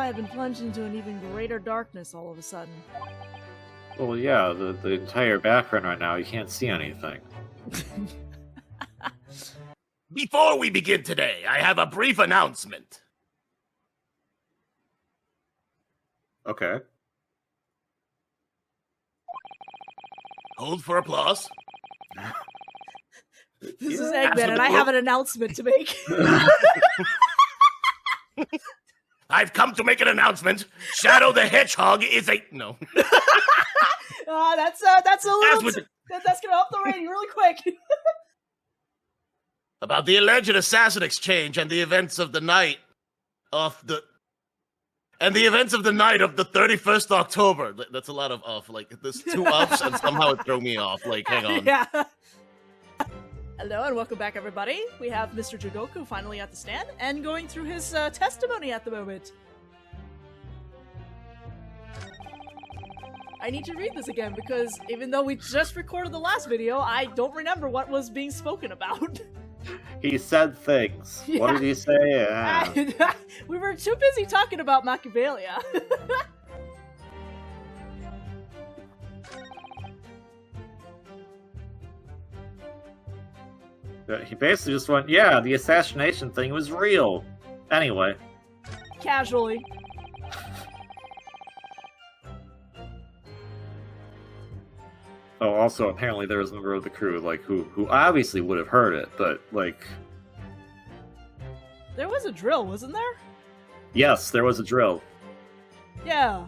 had been plunged into an even greater darkness all of a sudden. Well, yeah, the entire background right now, you can't see anything. Before we begin today, I have a brief announcement. Okay. Hold for applause. This is Eggman, and I have an announcement to make. I've come to make an announcement. Shadow the Hedgehog is a... No. That's a little... That's gonna up the rating really quick. About the alleged assassin exchange and the events of the night of the... And the events of the night of the 31st October. That's a lot of off. Like, there's two ups, and somehow it threw me off. Like, hang on. Yeah. Hello, and welcome back, everybody. We have Mr. Jigoku finally at the stand, and going through his testimony at the moment. I need to read this again, because even though we just recorded the last video, I don't remember what was being spoken about. He said things. Yeah. What did he say? Yeah. We were too busy talking about Machiavellia. He basically just went, yeah, the assassination thing was real. Anyway. Casually. Oh, also, apparently there was a member of the crew, like, who obviously would have heard it, but, like... There was a drill, wasn't there? Yes, there was a drill. Yeah.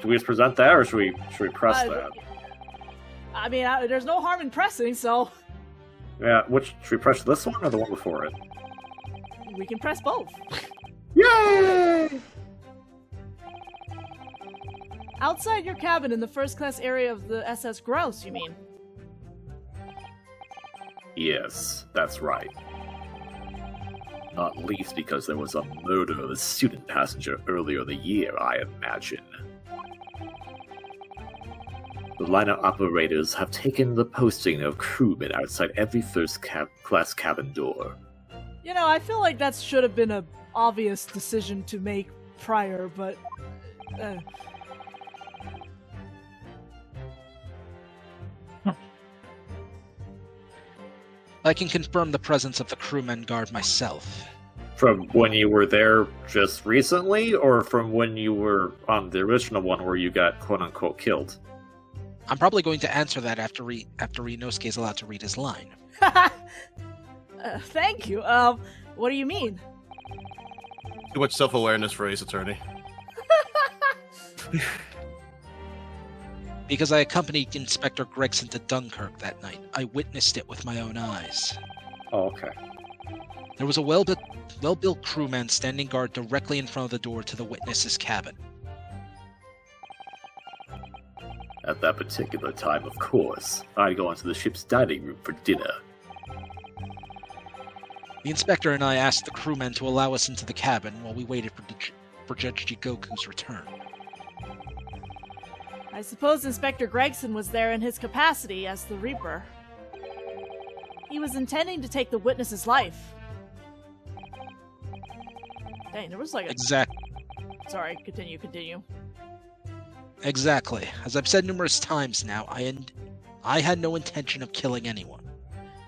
Should we just present that, or should we press that? I mean, there's no harm in pressing, so... Yeah, should we press this one or the one before it? We can press both. Yay! Outside your cabin in the first-class area of the SS Grouse, you mean? Yes, that's right. Not least because there was a murder of a student passenger earlier the year, I imagine. The liner operators have taken the posting of crewmen outside every first-class cabin door. You know, I feel like that should have been an obvious decision to make prior, but... I can confirm the presence of the crewmen guard myself. From when you were there just recently, or from when you were on the original one where you got quote-unquote killed? I'm probably going to answer that after Inosuke is allowed to read his line. Thank you. What do you mean? Too much self-awareness for Ace Attorney. Because I accompanied Inspector Gregson to Dunkirk that night. I witnessed it with my own eyes. Oh, okay. There was a well-built crewman standing guard directly in front of the door to the witness's cabin. At that particular time, of course, I'd go into the ship's dining room for dinner. The inspector and I asked the crewmen to allow us into the cabin while we waited for Judge Jigoku's return. I suppose Inspector Gregson was there in his capacity as the Reaper. He was intending to take the witness's life. Dang, there was like a... Exactly. Sorry, continue. Exactly. As I've said numerous times now, I had no intention of killing anyone.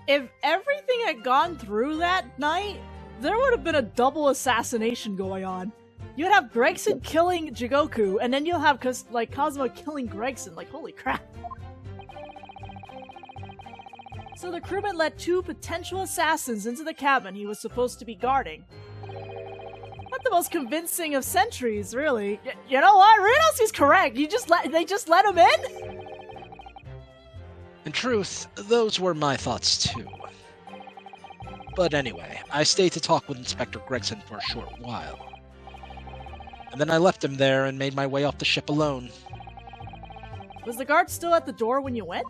If everything had gone through that night, there would have been a double assassination going on. You'd have Gregson killing Jigoku, and then you'll have Kazuma killing Gregson. Like, holy crap. So the crewman let two potential assassins into the cabin he was supposed to be guarding. Not the most convincing of centuries, really. You know what? Inosuke's correct. They just let him in? In truth, those were my thoughts too. But anyway, I stayed to talk with Inspector Gregson for a short while. And then I left him there and made my way off the ship alone. Was the guard still at the door when you went?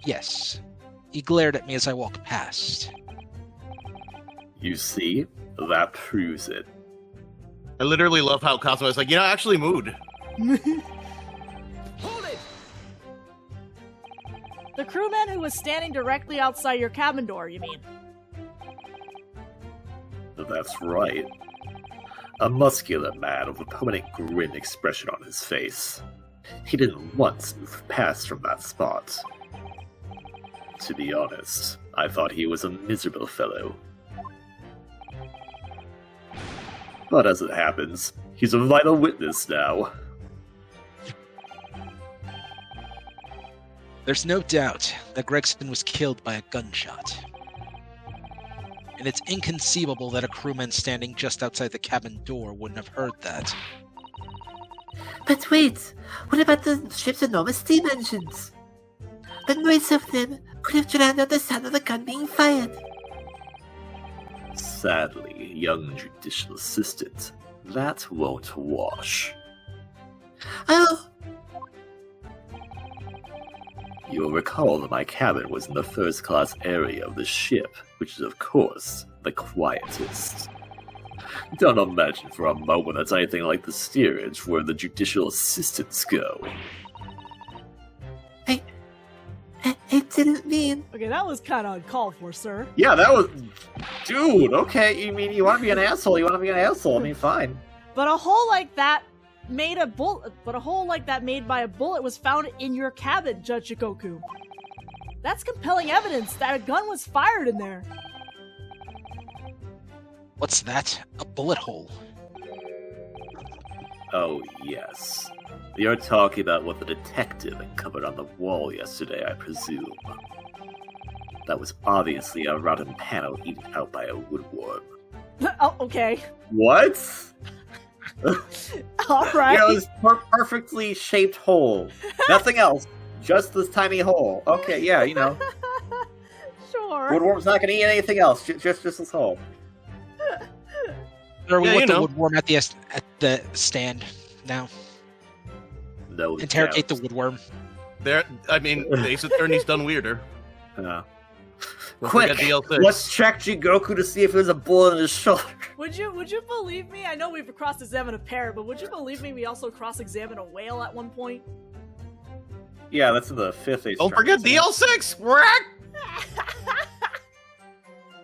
Yes. He glared at me as I walked past. You see? That proves it. I literally love how Kazuma is like, you know, actually mood. Hold it! The crewman who was standing directly outside your cabin door, you mean? That's right. A muscular man with a permanent grin expression on his face. He didn't once move past from that spot. To be honest, I thought he was a miserable fellow. But as it happens, he's a vital witness now. There's no doubt that Gregson was killed by a gunshot. And it's inconceivable that a crewman standing just outside the cabin door wouldn't have heard that. But wait, what about the ship's enormous steam engines? The noise of them could have drowned out the sound of the gun being fired. Sadly, young judicial assistant, that won't wash. Oh, You'll recall that my cabin was in the first-class area of the ship, which is, of course, the quietest. Don't imagine for a moment that's anything like the steerage where the judicial assistants go. I didn't mean... Okay, that was kind of uncalled for, sir. Yeah, that was... Dude, okay, you mean you want to be an asshole, I mean, fine. But a hole like that made a bullet. But a hole like that made by a bullet was found in your cabin, Judge Shikoku. That's compelling evidence that a gun was fired in there. What's that? A bullet hole. Oh, yes. You're talking about what the detective uncovered on the wall yesterday, I presume. That was obviously a rotten panel eaten out by a woodworm. Oh, okay. What? All right. Yeah, it was perfectly shaped hole. Nothing else. Just this tiny hole. Okay, yeah, you know. Sure. Woodworm's not going to eat anything else. Just this hole. Are we Yeah, with you the know. woodworm at the stand now? No Interrogate the doubt. woodworm. The Ace Attorney's done weirder. Yeah. Don't Quick, forget DL6. let's check Jigoku to see if there's a bullet in his shoulder. Would you believe me? I know we've cross-examined a parrot, but would you believe me? We also cross-examined a whale at one point. Yeah, that's in the fifth Ace Don't forget Attorney. DL6! Whack!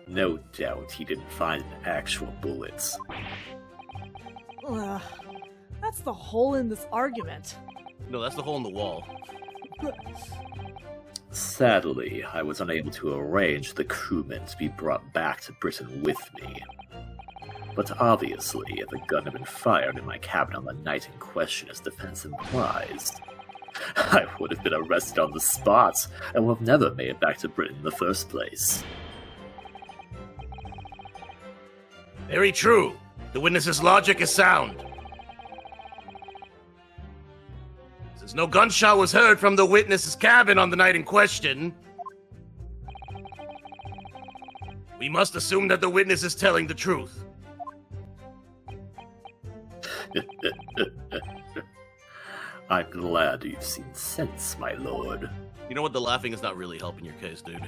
No doubt he didn't find actual bullets. Ugh, that's the hole in this argument. No, that's the hole in the wall. Sadly, I was unable to arrange the crewmen to be brought back to Britain with me. But obviously, if a gun had been fired in my cabin on the night in question as defense implies, I would have been arrested on the spot and would have never made it back to Britain in the first place. Very true. The witness's logic is sound. Since no gunshot was heard from the witness's cabin on the night in question, we must assume that the witness is telling the truth. I'm glad you've seen sense, my lord. You know what? The laughing is not really helping your case, dude.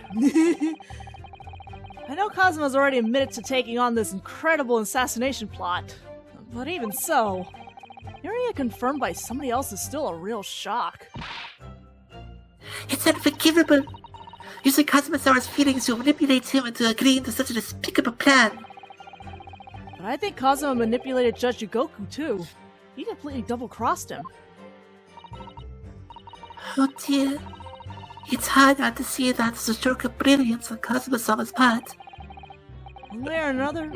I know Kazuma's already admitted to taking on this incredible assassination plot, but even so, hearing it confirmed by somebody else is still a real shock. It's unforgivable. Using Kazuma's feelings to manipulate him into agreeing to such a despicable plan. But I think Kazuma manipulated Judge Jigoku too. He completely double-crossed him. Oh dear. It's hard not to see that as a stroke of brilliance on Kazuma-sama's part. One way or another...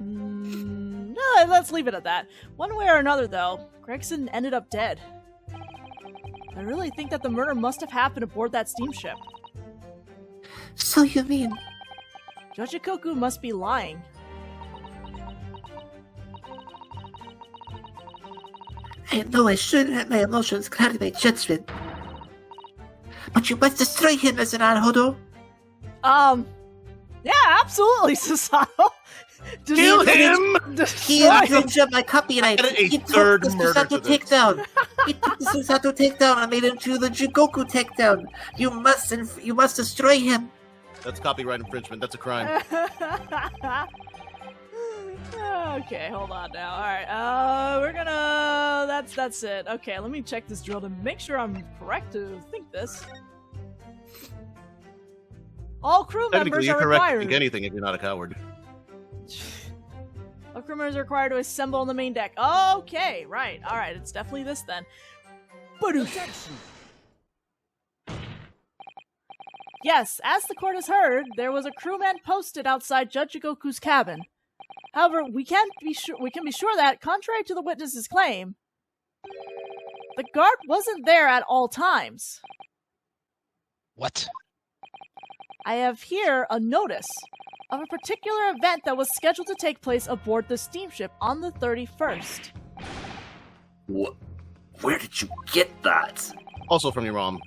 No, let's leave it at that. One way or another, though, Gregson ended up dead. I really think that the murder must have happened aboard that steamship. So you mean... Judge Ikoku must be lying. I know I shouldn't let my emotions cloud my judgment. But you must destroy him as an Hodo. Yeah, absolutely, Susato. Kill him! He infringed my copyright. Add a He took third the murder to Susato this. takedown. He took the Susato takedown and made him to the Jigoku takedown. You must destroy him. That's copyright infringement. That's a crime. Okay, hold on now. Alright, we're gonna... That's it. Okay, let me check this drill to make sure I'm correct to think this. All crew members Technically, are you're correct to required. think anything if you're not a coward. crewmen are required to assemble on the main deck. Okay, right. All right, it's definitely this then. Yes, as the court has heard, there was a crewman posted outside Judge Jigoku's cabin. However, we can be sure that, contrary to the witness's claim, the guard wasn't there at all times. What? I have here a notice of a particular event that was scheduled to take place aboard the steamship on the 31st. What? Where did you get that? Also from your mom.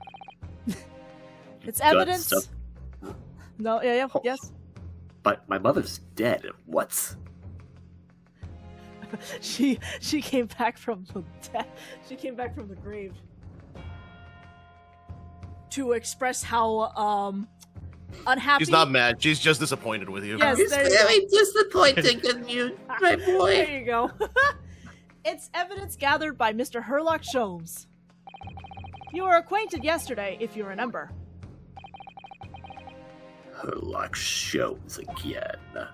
It's Got evidence. stuff- No, yeah, Oh. yes. But my mother's dead. What? She came back from the death. She came back from the grave to express how unhappy. She's not mad. She's just disappointed with you. Yes, It's there you go. very disappointing in you, my boy. There you go. It's evidence gathered by Mr. Herlock Sholmes. You were acquainted yesterday, if you remember. Herlock shows again.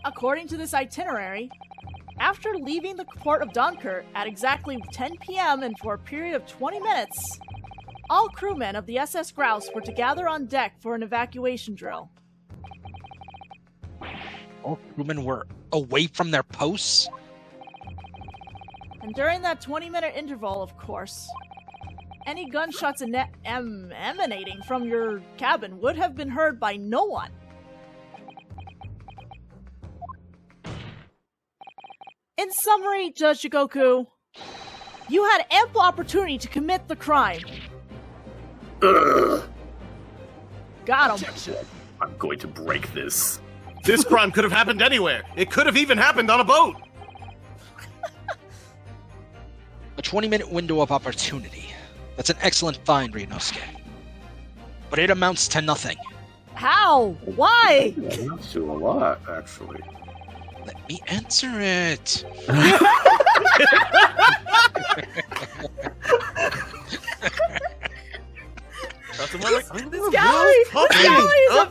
According to this itinerary, after leaving the port of Dunkirk at exactly 10 p.m. and for a period of 20 minutes, all crewmen of the SS Grouse were to gather on deck for an evacuation drill. All crewmen were away from their posts? And during that 20-minute interval, of course, any gunshots emanating from your cabin would have been heard by no one. In summary, Judge Jigoku, you had ample opportunity to commit the crime. Ugh. Got him. I'm going to break this. This crime could have happened anywhere. It could have even happened on a boat. A 20-minute window of opportunity. That's an excellent find, Ryunosuke. But it amounts to nothing. How? Why? Not to a lot, actually. Let me answer it. This gallery is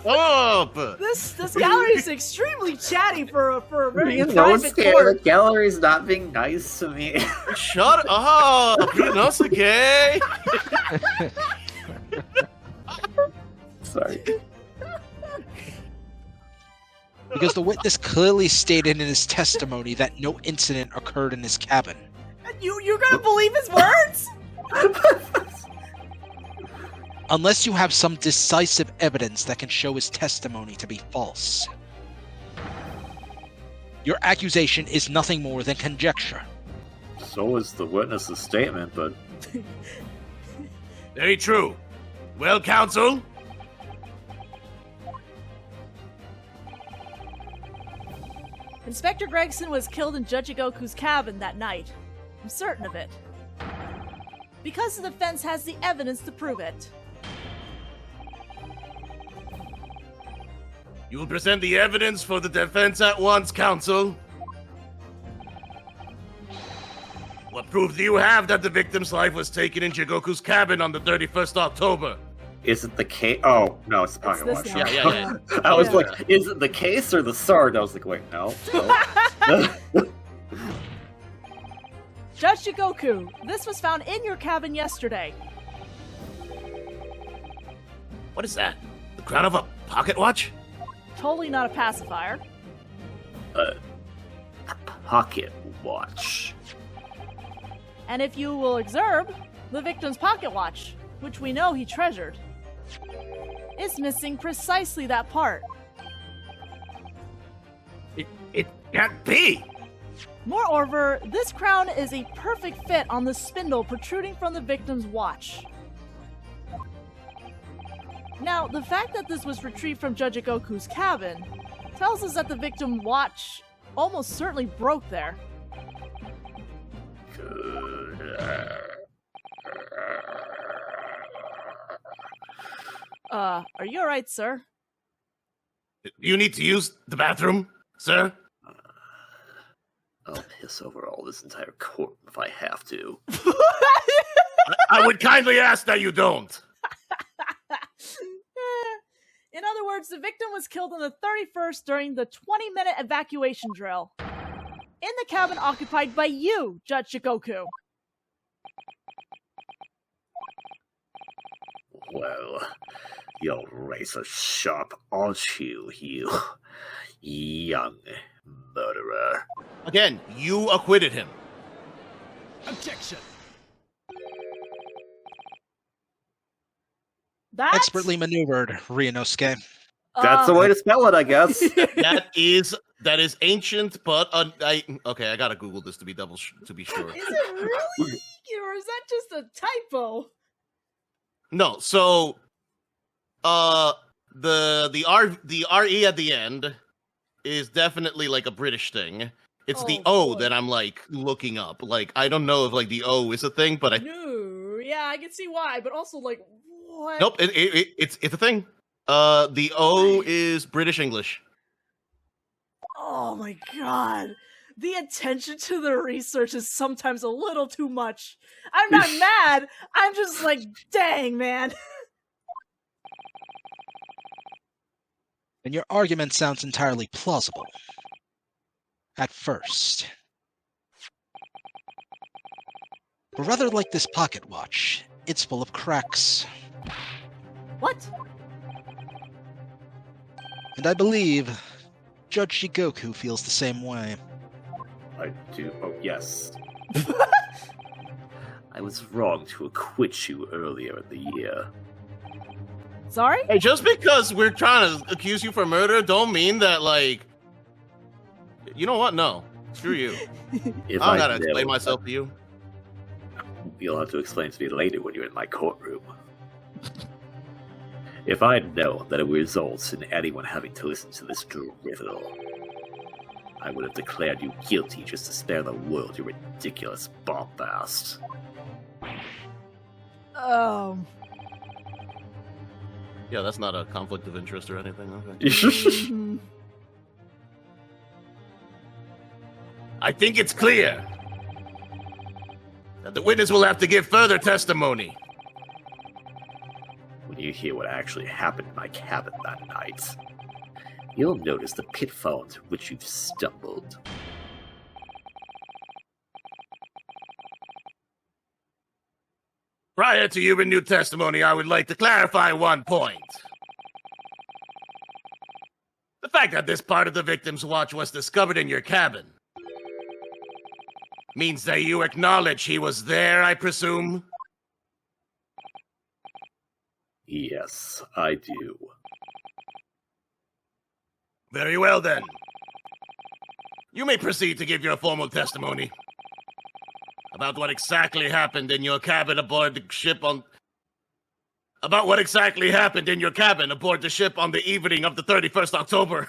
up. this gallery is extremely chatty for a very You know, private scared court. the gallery's not being nice to me. Shut up, Ryunosuke. Sorry. Because the witness clearly stated in his testimony that no incident occurred in his cabin. You're gonna believe his words? Unless you have some decisive evidence that can show his testimony to be false. Your accusation is nothing more than conjecture. So is the witness's statement, but Very true. Well, counsel. Inspector Gregson was killed in Judge Jigoku's cabin that night. I'm certain of it. Because the defense has the evidence to prove it. You will present the evidence for the defense at once, counsel. What proof do you have that the victim's life was taken in Jigoku's cabin on the 31st October? is it the case? Oh, no, it's the pocket this watch. now. Yeah. I was Yeah. like, is it the case or the sword? I was like, wait, no. Judge Jigoku, this was found in your cabin yesterday. What is that? The crown of a pocket watch? Totally not a pacifier. A pocket watch. And if you will observe, the victim's pocket watch, which we know he treasured, is missing precisely that part. It can't be! Moreover, this crown is a perfect fit on the spindle protruding from the victim's watch. Now, the fact that this was retrieved from Judge Jigoku's cabin tells us that the victim's watch almost certainly broke there. Are you alright, sir? You need to use the bathroom, sir? I'll piss over all this entire court if I have to. I would kindly ask that you don't. In other words, words, the victim was killed on the 31st during the 20-minute evacuation drill. In the cabin occupied by you, Judge Shikoku. Well, you're razor sharp, aren't you, you young murderer? Again, you acquitted him. Objection. That? Expertly maneuvered, Ryunosuke. That's the way to spell it, I guess. That is ancient, but okay. I gotta Google this to be sure. Is it really? Or is that just a typo? No, so the RE at the end is definitely like a British thing. It's the O that I'm like looking up. Like I don't know if like the O is a thing, but No, yeah, I can see why, but also like what? Nope, it's a thing. The O is British English. Oh my god. The attention to the research is sometimes a little too much. I'm not mad. I'm just like, dang, man. And your argument sounds entirely plausible. At first. But rather like this pocket watch, it's full of cracks. What? And I believe Judge Shigoku feels the same way. I do. Oh, yes. I was wrong to acquit you earlier in the year. Sorry? Hey, just because we're trying to accuse you for murder, don't mean that like. You know what? No, screw you. If I I gotta know, explain myself to you. You'll have to explain to me later when you're in my courtroom. If I'd known that it results in anyone having to listen to this drivel, I would have declared you guilty just to spare the world your ridiculous bombast. Yeah, that's not a conflict of interest or anything. Okay. Mhm. I think it's clear that the witness will have to give further testimony. When you hear what actually happened in my cabin that night, you'll notice the pitfall into which you've stumbled. Prior to your renewed testimony, I would like to clarify one point. The fact that this part of the victim's watch was discovered in your cabin means that you acknowledge he was there, I presume? Yes, I do. Very well, then. You may proceed to give your formal testimony about what exactly happened in your cabin aboard the ship on... About what exactly happened in your cabin aboard the ship on the evening of the 31st October.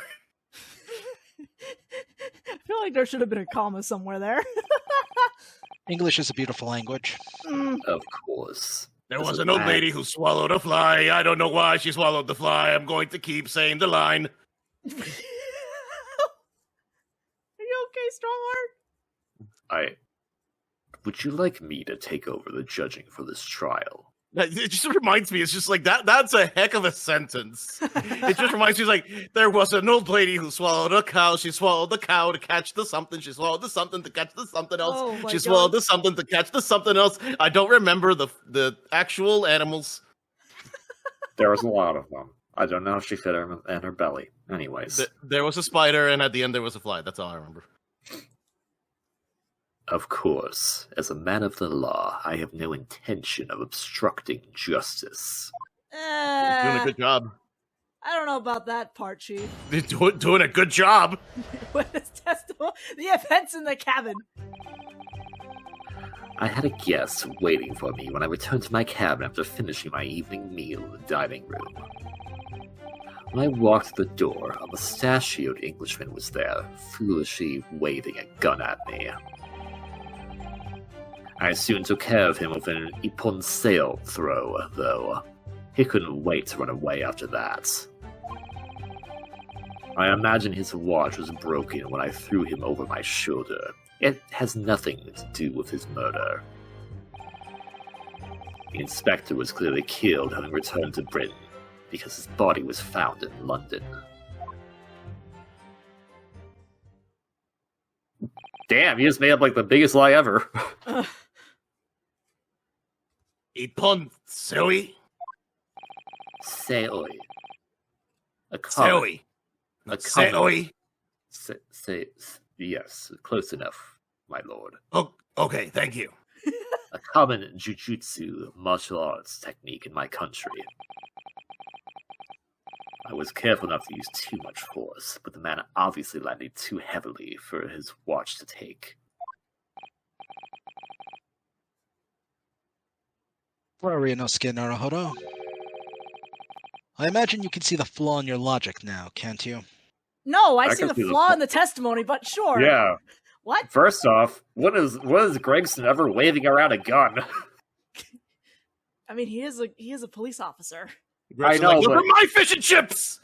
I feel like there should have been a comma somewhere there. English is a beautiful language. Of course. There was an old lady who swallowed a fly. I don't know why she swallowed the fly. I'm going to keep saying the line. Are you okay, Strongheart? Would you like me to take over the judging for this trial? It just reminds me, it's just like, that's a heck of a sentence. It just reminds me, like, there was an old lady who swallowed a cow. She swallowed the cow to catch the something. She swallowed the something to catch the something else. Oh my She God. swallowed the something to catch the something else. I don't remember the actual animals. There was a lot of them. I don't know if she fit her in her belly. Anyways. There was a spider, and at the end there was a fly. That's all I remember. Of course, as a man of the law, I have no intention of obstructing justice. Doing a good job. I don't know about that part, Chief. Doing a good job. Witness testimony. The events in the cabin. I had a guest waiting for me when I returned to my cabin after finishing my evening meal in the dining room. When I walked the door, a mustachioed Englishman was there, foolishly waving a gun at me. I soon took care of him with an ippon sail throw, though. He couldn't wait to run away after that. I imagine his watch was broken when I threw him over my shoulder. It has nothing to do with his murder. The inspector was clearly killed having returned to Britain. because his body was found in London. Damn, you just made up like the biggest lie ever. Ipon Seoi? Seoi. Seoi. A Seoi. Yes, close enough, my lord. Oh, okay, thank you. A common jujutsu martial arts technique in my country. I was careful not to use too much force, but the man obviously landed too heavily for his watch to take. Inosuke Naruhodo. I imagine you can see the flaw in your logic now, can't you? No, I see can the see the flaw flaw. in the testimony, but sure. Yeah. What? First off, what is Gregson ever waving around a gun? I mean, he is a police officer. I know, Look but- at my fish and chips!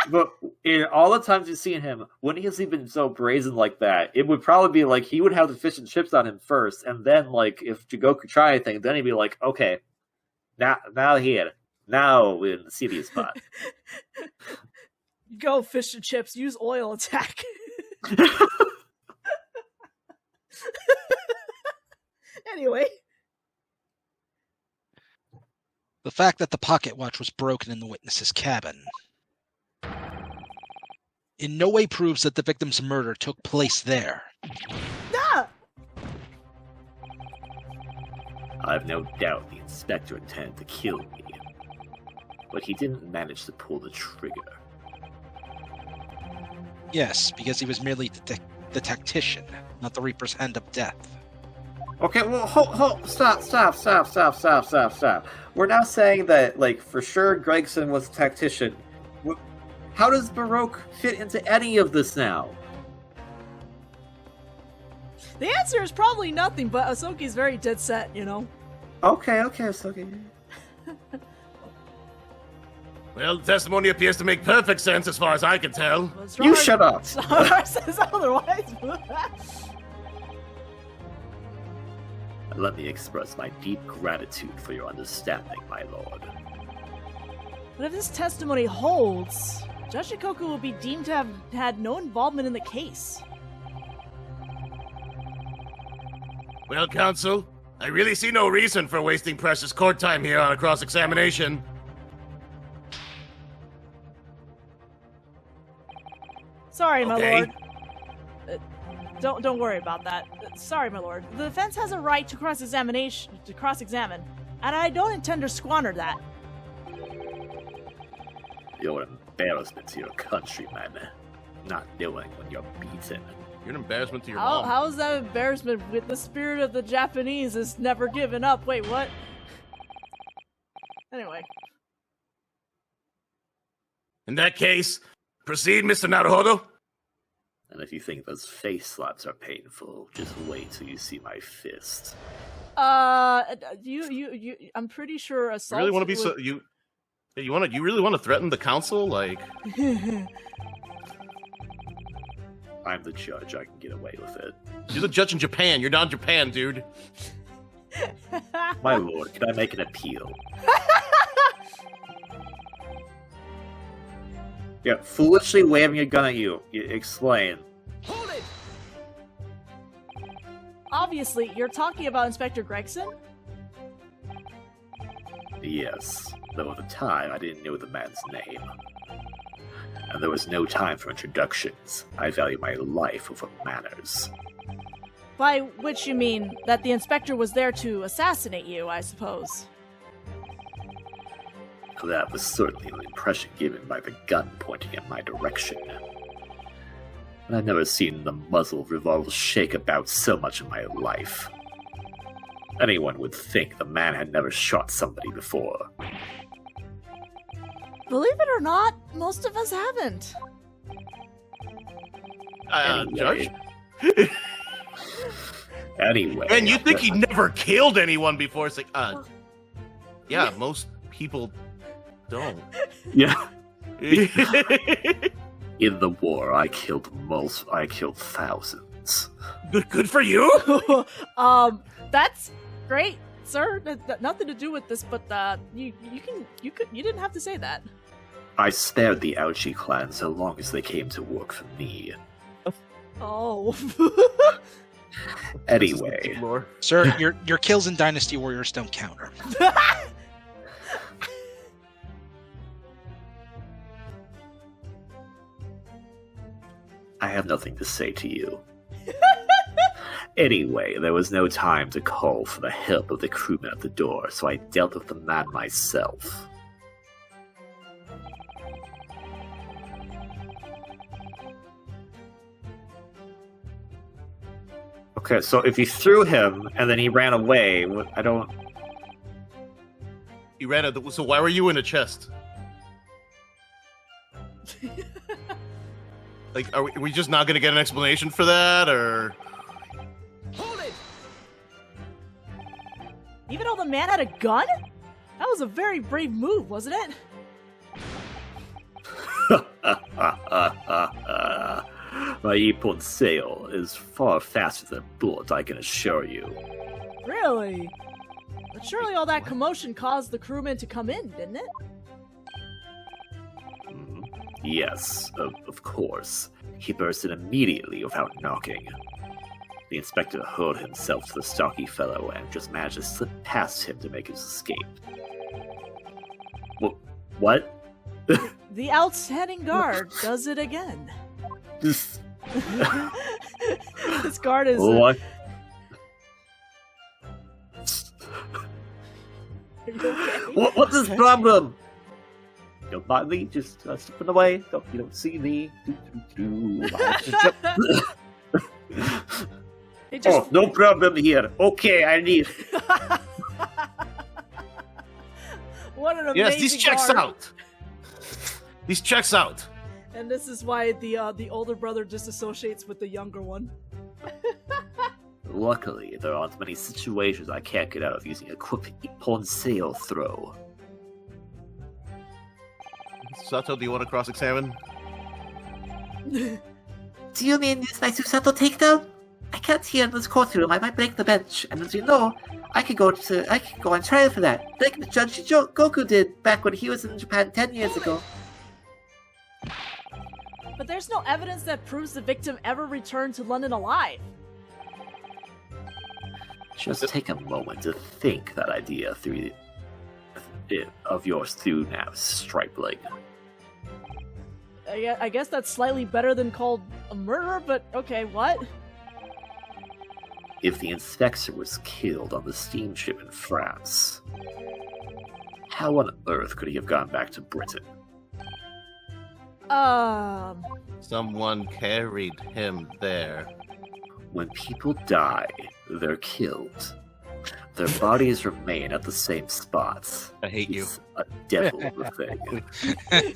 But in all the times you've seen him, when he's even so brazen like that, it would probably be like he would have the fish and chips on him first, and then like if Jigoku tried anything, then he'd be like, okay, now here, now we're in the serious spot. Go fish and chips. Use oil attack. Anyway. The fact that the pocket watch was broken in the witness's cabin in no way proves that the victim's murder took place there. Ah! I have no doubt the inspector intended to kill me, but he didn't manage to pull the trigger. Yes, because he was merely the tactician, not the Reaper's hand of death. Okay, well, stop. We're now saying that, like, for sure Gregson was a tactician. How does Baroque fit into any of this now? The answer is probably nothing, but Asoki's very dead set, you know? Okay, so okay. Well, the testimony appears to make perfect sense as far as I can tell. You shut up. Star says otherwise. Let me express my deep gratitude for your understanding, my lord. But if this testimony holds, Judge Shikoku will be deemed to have had no involvement in the case. Well, counsel, I really see no reason for wasting precious court time here on a cross-examination. Sorry, my Okay. lord. Don't worry about that. Sorry, my lord. The defense has a right to cross-examine, and I don't intend to squander that. You're an embarrassment to your countrymen, not knowing when you're beaten. You're an embarrassment to your mom. How is that embarrassment with the spirit of the Japanese is never given up? Wait, what? Anyway. In that case, proceed, Mr. Naruhodo. And if you think those face slaps are painful, just wait till you see my fist. I'm pretty sure assault. You really want to be so you really want to threaten the council? Like, I'm the judge, I can get away with it. you're the judge in Japan. You're not in Japan, dude. My lord, can I make an appeal? Yeah, foolishly waving a gun at you. Explain. Hold it! Obviously, you're talking about Inspector Gregson? Yes, though at the time I didn't know the man's name. And there was no time for introductions. I value my life over manners. By which you mean that the inspector was there to assassinate you, I suppose. That was certainly the impression given by the gun pointing in my direction. But I've never seen the muzzle of revolver shake about so much in my life. Anyone would think the man had never shot somebody before. Believe it or not, most of us haven't. Judge? Anyway. And you think he never killed anyone before? It's like, yeah, most people don't. Yeah. In the war, I killed thousands. Good for you. That's great. sir. Nothing to do with this, but you didn't have to say that. I spared the Ouchie clan so long as they came to work for me. Oh. Anyway, Sir, your kills in Dynasty Warriors don't counter. I have nothing to say to you. Anyway, there was no time to call for the help of the crewmen at the door, so I dealt with the man myself. Okay, so if you threw him and then he ran away, I don't... You ran out. So why were you in a chest? Like, are we just not going to get an explanation for that, or? Hold it! Even though the man had a gun? That was a very brave move, wasn't it? My Ippon sail is far faster than a bullet, I can assure you. Really? But surely all that commotion caused the crewmen to come in, didn't it? Yes, of course. He burst in immediately without knocking. The inspector hurled himself to the stocky fellow and just managed to slip past him to make his escape. What? The outstanding guard does it again. This guard is... What? Are you okay? What's his problem? Don't mind me, just slipping away. You don't see me. It just... Oh, no problem here. Okay, I need. What an amazing Yes, this checks guard. out. This checks out. And this is why the older brother disassociates with the younger one. Luckily, there aren't many situations I can't get out of using a quick Ippon sail throw. Sato, do you want to cross-examine? Do you mean use my Susato takedown? I can't hear in this courtroom. I might break the bench, and as you know, I could go on trial for that, like Judge Goku did back when he was in Japan 10 years ago. But there's no evidence that proves the victim ever returned to London alive. Just take a moment to think that idea of yours through now, Stripling. I guess that's slightly better than called a murder, but okay, what? If the inspector was killed on the steamship in France, how on earth could he have gone back to Britain? Someone carried him there. When people die, they're killed. Their bodies remain at the same spots. I hate you. It's a devil of a thing.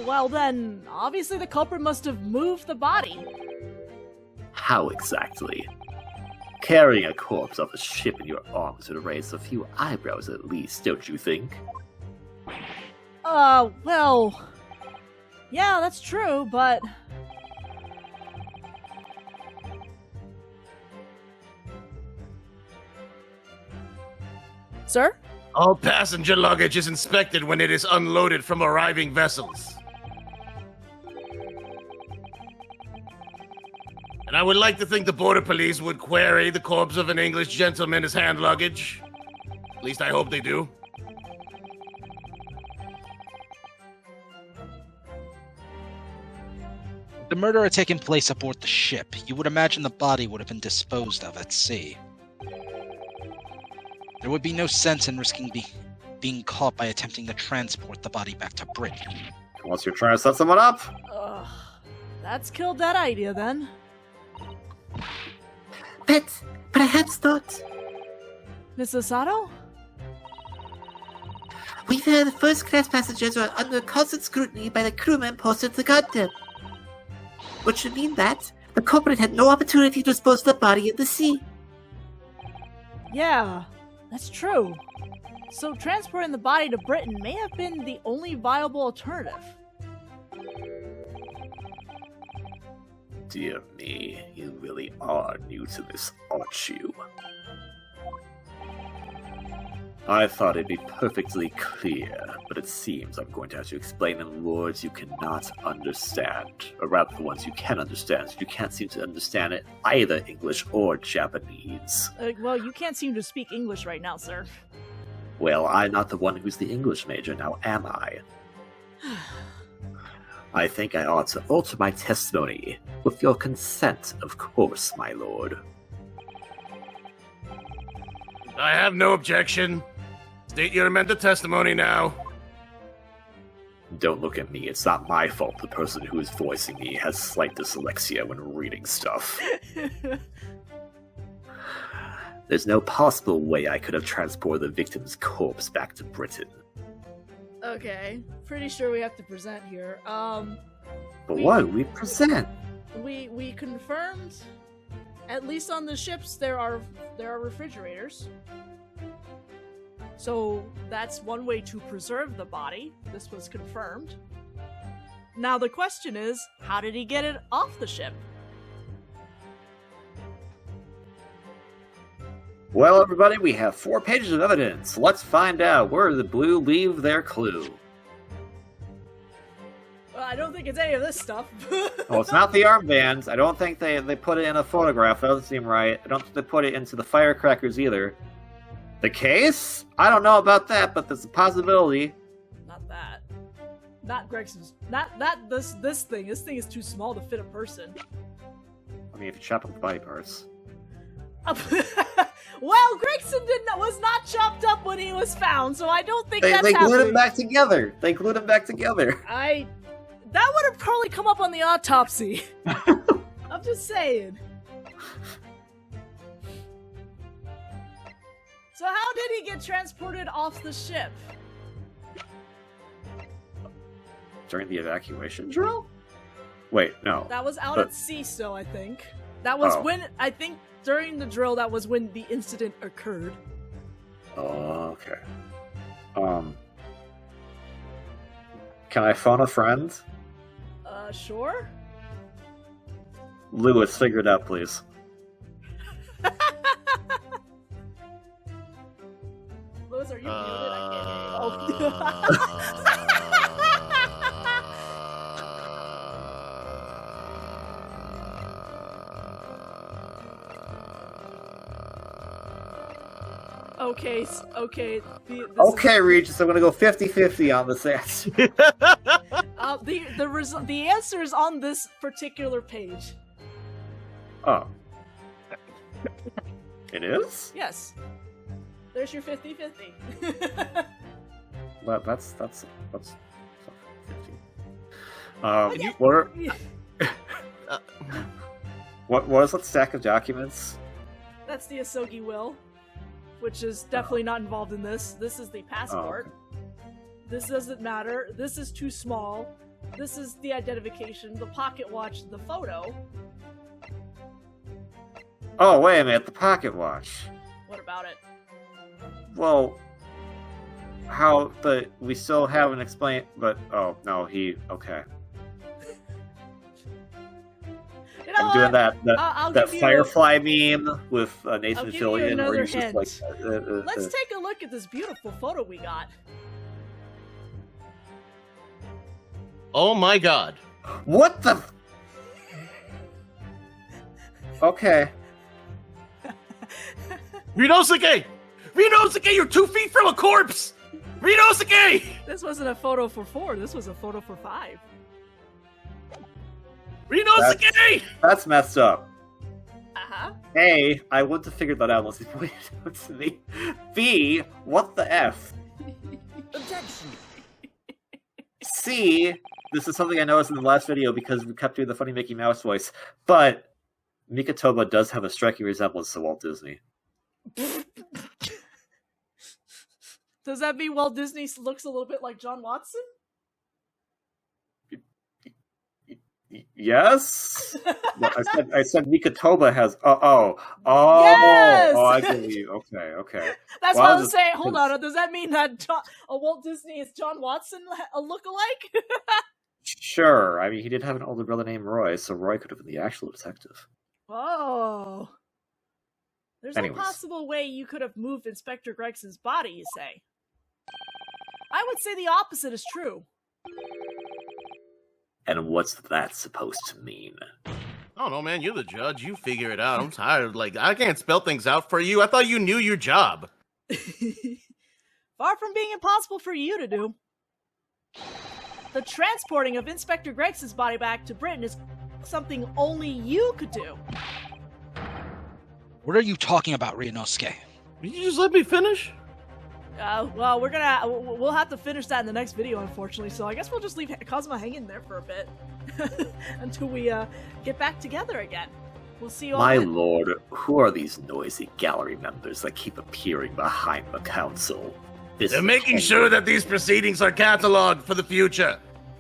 Well then, obviously the culprit must have moved the body. How exactly? Carrying a corpse off a ship in your arms would raise a few eyebrows at least, don't you think? Well... Yeah, that's true, but... Sir? All passenger luggage is inspected when it is unloaded from arriving vessels. And I would like to think the border police would query the corpse of an English gentleman as hand luggage. At least I hope they do. The murder had taken place aboard the ship. You would imagine the body would have been disposed of at sea. There would be no sense in risking being caught by attempting to transport the body back to Britain. Unless you're trying to set someone up? That's killed that idea then. But perhaps not. Mrs. Sato? We've heard first-class passengers are under constant scrutiny by the crewmen posted to guard them. Which would mean that the culprit had no opportunity to dispose of the body in the sea. Yeah, that's true. So transporting the body to Britain may have been the only viable alternative. Dear me, you really are new to this, aren't you? I thought it'd be perfectly clear, but it seems I'm going to have to explain in words you cannot understand. Or rather, the ones you can understand, so you can't seem to understand it either English or Japanese. Well, you can't seem to speak English right now, sir. Well, I'm not the one who's the English major now, am I? I think I ought to alter my testimony. With your consent, of course, my lord. I have no objection. State your amended testimony now. Don't look at me, it's not my fault the person who is voicing me has slight dyslexia when reading stuff. There's no possible way I could have transported the victim's corpse back to Britain. Okay, pretty sure we have to present here. But what do we present? We confirmed, at least on the ships, there are refrigerators. So that's one way to preserve the body. This was confirmed. Now the question is, how did he get it off the ship? Well, everybody, we have 4 pages of evidence. Let's find out where the Blue leave their clue. Well, I don't think it's any of this stuff. Well, it's not the armbands. I don't think they put it in a photograph. That doesn't seem right. I don't think they put it into the firecrackers either. The case? I don't know about that, but there's a possibility. Not that. Not Gregson's. Not this thing. This thing is too small to fit a person. I mean, if you chop up the body parts. Well, Gregson was not chopped up when he was found, so I don't think that's They glued happening. him back together. They glued him back together. That would have probably come up on the autopsy. I'm just saying. So how did he get transported off the ship? During the evacuation drill? Wait, no. That was out But- at sea still, I think. That was Oh. when, I think, during the drill, that was when the incident occurred. Oh, okay. Can I phone a friend? Sure? Lewis, figure it out, please. Lewis, are you muted? I can't hear you. Okay, Okay, Regis, I'm gonna go 50-50 on this answer. the answer is on this particular page. Oh. It is? Yes. There's your 50-50. That's 50. Okay. What was that stack of documents? That's the Asogi will, which is definitely not involved in this. This is the passport. This doesn't matter. This is too small. This is the identification, the pocket watch, the photo. Oh, wait a minute, the pocket watch. What about it? Well, we still haven't explained, but, oh, no, okay. You know I'm doing what? that I'll that give you Firefly meme with Nathan I'll give you Fillion, another where he's just like, hint. Let's take a look at this beautiful photo we got. Oh my god. what the? Okay. Rinosuke! Rinosuke, you're 2 feet from a corpse! Rinosuke! This wasn't a photo for 4. This was a photo for 5. Rinosuke! That's messed up. Uh-huh. A, I wouldn't have figured that out unless he pointed it out to me. B, what the F? Objection. C, this is something I noticed in the last video because we kept doing the funny Mickey Mouse voice, but Mikatoba does have a striking resemblance to Walt Disney. Does that mean Walt Disney looks a little bit like John Watson? Yes? No, I said Mikatoba has. Yes! I get you. Okay. That's Well, what I I'll was just- saying. Hold on. Does that mean that a Walt Disney is John Watson a lookalike? Sure. I mean, he did have an older brother named Roy, so Roy could have been the actual detective. Oh. There's Anyways. no possible way you could have moved Inspector Gregson's body, you say? I would say the opposite is true. And what's that supposed to mean? I don't know, man. You're the judge. You figure it out. I'm tired. Like, I can't spell things out for you. I thought you knew your job. Far from being impossible for you to do. The transporting of Inspector Gregson's body back to Britain is something only you could do. What are you talking about, Ryunosuke? Will you just let me finish? Well, we'll have to finish that in the next video, unfortunately. So I guess we'll just leave Kazuma hanging there for a bit until we get back together again. We'll see you all. My then. lord, who are these noisy gallery members that keep appearing behind the council? They're making sure that these proceedings are cataloged for the future.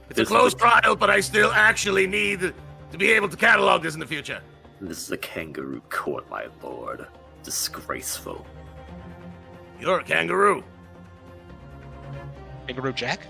It's a This is closed a- trial, but I still actually need to be able to catalog this in the future. This is a kangaroo court, my lord. Disgraceful. You're a kangaroo. Kangaroo Jack?